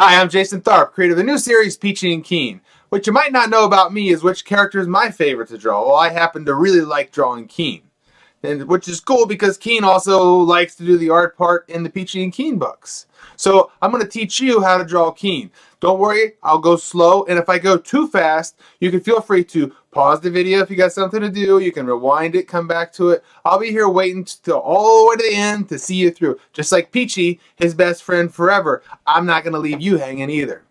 Hi, I'm Jason Tharp, creator of the new series Peachy Keen. What you might not know about me is which character is my favorite to draw. Well, I happen to really like drawing Keen, and which is cool because Keen also likes to do the art part in the Peachy and Keen books. So I'm going to teach you how to draw Keen. Don't worry, I'll go slow, and if I go too fast, you can feel free to pause the video if you got something to do. You can rewind it, come back to it. I'll be here waiting till all the way to the end to see you through. Just like Peachy, his best friend forever. I'm not going to leave you hanging either.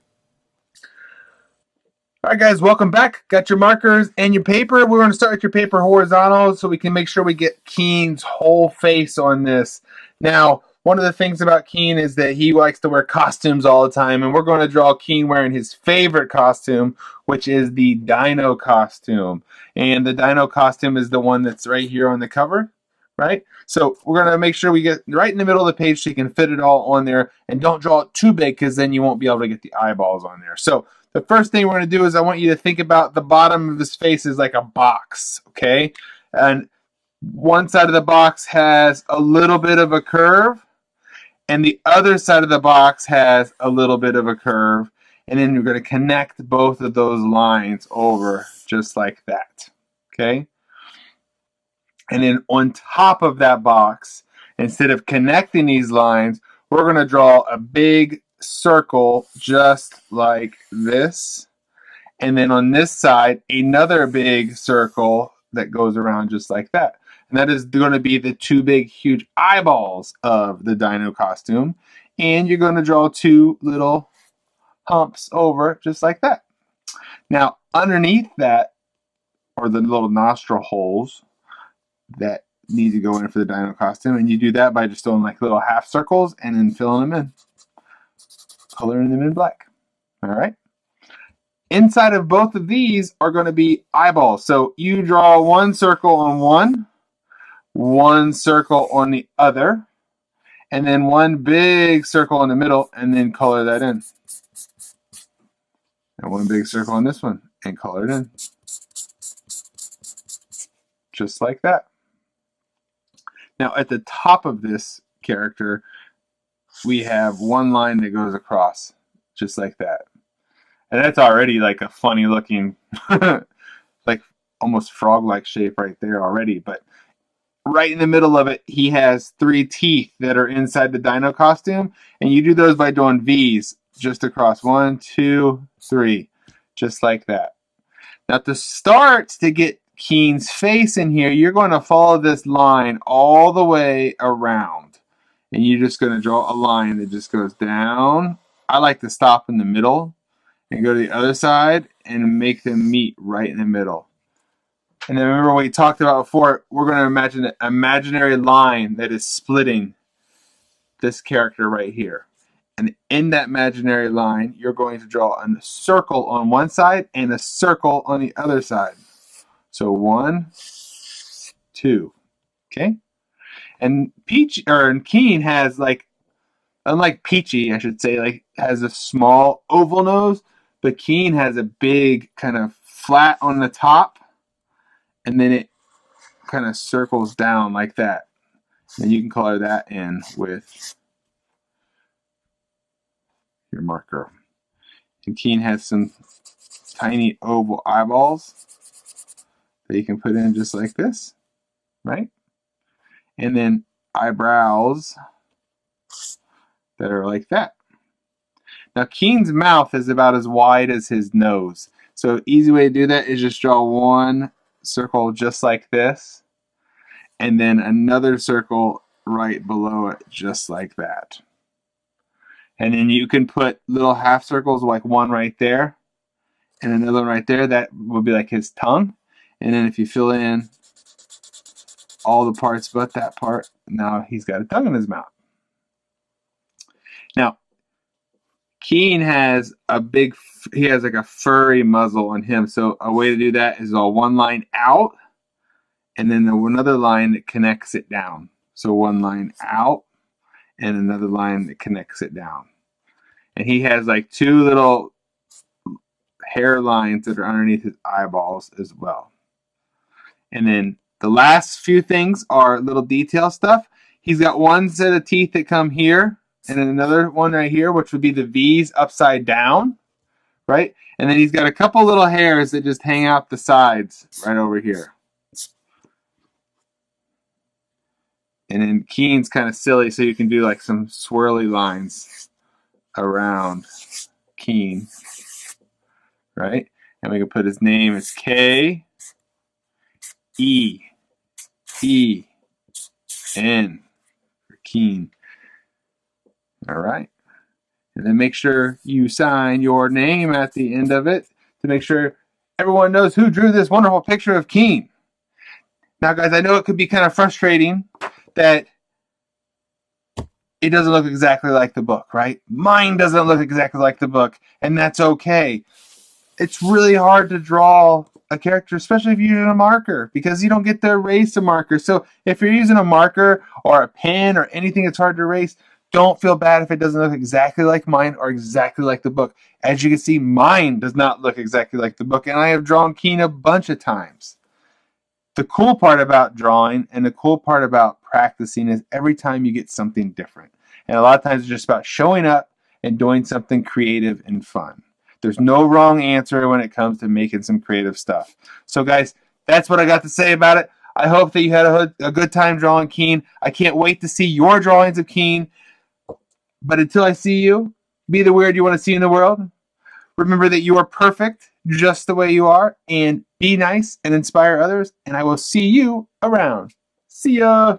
All right, guys, welcome back. Got your markers and your paper. We're going to start with your paper horizontal so we can make sure we get Keen's whole face on this. Now, one of the things about Keen is that he likes to wear costumes all the time, and we're going to draw Keen wearing his favorite costume, which is the dino costume. And the dino costume is the one that's right here on the cover, right? So we're going to make sure we get right in the middle of the page so you can fit it all on there, and don't draw it too big because then you won't be able to get the eyeballs on there. So the first thing we're going to do is I want you to think about the bottom of his face is like a box, okay? And one side of the box has a little bit of a curve, and the other side of the box has a little bit of a curve, and then you're going to connect both of those lines over just like that, okay? And then on top of that box, instead of connecting these lines, we're going to draw a big circle just like this. And then on this side, another big circle that goes around just like that. And that is going to be the two big, huge eyeballs of the dino costume. And you're going to draw two little humps over just like that. Now, underneath that are the little nostril holes that need to go in for the dino costume. And you do that by just doing like little half circles and then filling them in. Coloring them in black. All right. Inside of both of these are going to be eyeballs. So you draw one circle on one circle on the other, and then one big circle in the middle, and then color that in. And one big circle on this one, and color it in. Just like that. Now at the top of this character, we have one line that goes across, just like that. And that's already like a funny looking, like almost frog-like shape right there already. But right in the middle of it, he has three teeth that are inside the dino costume. And you do those by doing V's just across. 1, 2, 3. Just like that. Now to start to get Keen's face in here, you're going to follow this line all the way around. And you're just going to draw a line that just goes down. I like to stop in the middle and go to the other side and make them meet right in the middle. And then remember what we talked about before, we're going to imagine an imaginary line that is splitting this character right here. And in that imaginary line, you're going to draw a circle on one side and a circle on the other side. So 1, 2, okay? And Keen has like, unlike Peachy, I should say, like has a small oval nose, but Keen has a big kind of flat on the top, and then it kind of circles down like that. And you can color that in with your marker. And Keen has some tiny oval eyeballs that you can put in just like this, right? And then eyebrows that are like that. Now Keen's mouth is about as wide as his nose. So easy way to do that is just draw one circle just like this, and then another circle right below it just like that. And then you can put little half circles like one right there and another one right there. That will be like his tongue. And then if you fill in all the parts but that part, now he's got a tongue in his mouth. Now Keen has he has like a furry muzzle on him. So a way to do that is all one line out and then another line that connects it down. So one line out and another line that connects it down. And he has like two little hair lines that are underneath his eyeballs as well. And then the last few things are little detail stuff. He's got one set of teeth that come here and then another one right here, which would be the V's upside down, right? And then he's got a couple little hairs that just hang out the sides right over here. And then Keen's kind of silly, so you can do like some swirly lines around Keen, right? And we can put his name as K-E-E-N for Keen. All right. And then make sure you sign your name at the end of it to make sure everyone knows who drew this wonderful picture of Keen. Now, guys, I know it could be kind of frustrating that it doesn't look exactly like the book, right? Mine doesn't look exactly like the book, and that's okay. It's really hard to draw a character, especially if you're using a marker, because you don't get to erase a marker. So if you're using a marker or a pen or anything that's hard to erase, don't feel bad if it doesn't look exactly like mine or exactly like the book. As you can see, mine does not look exactly like the book, and I have drawn Keen a bunch of times. The cool part about drawing and the cool part about practicing is every time you get something different. And a lot of times it's just about showing up and doing something creative and fun. There's no wrong answer when it comes to making some creative stuff. So guys, that's what I got to say about it. I hope that you had a good time drawing Keen. I can't wait to see your drawings of Keen. But until I see you, be the weird you want to see in the world. Remember that you are perfect just the way you are, and be nice and inspire others, and I will see you around. See ya!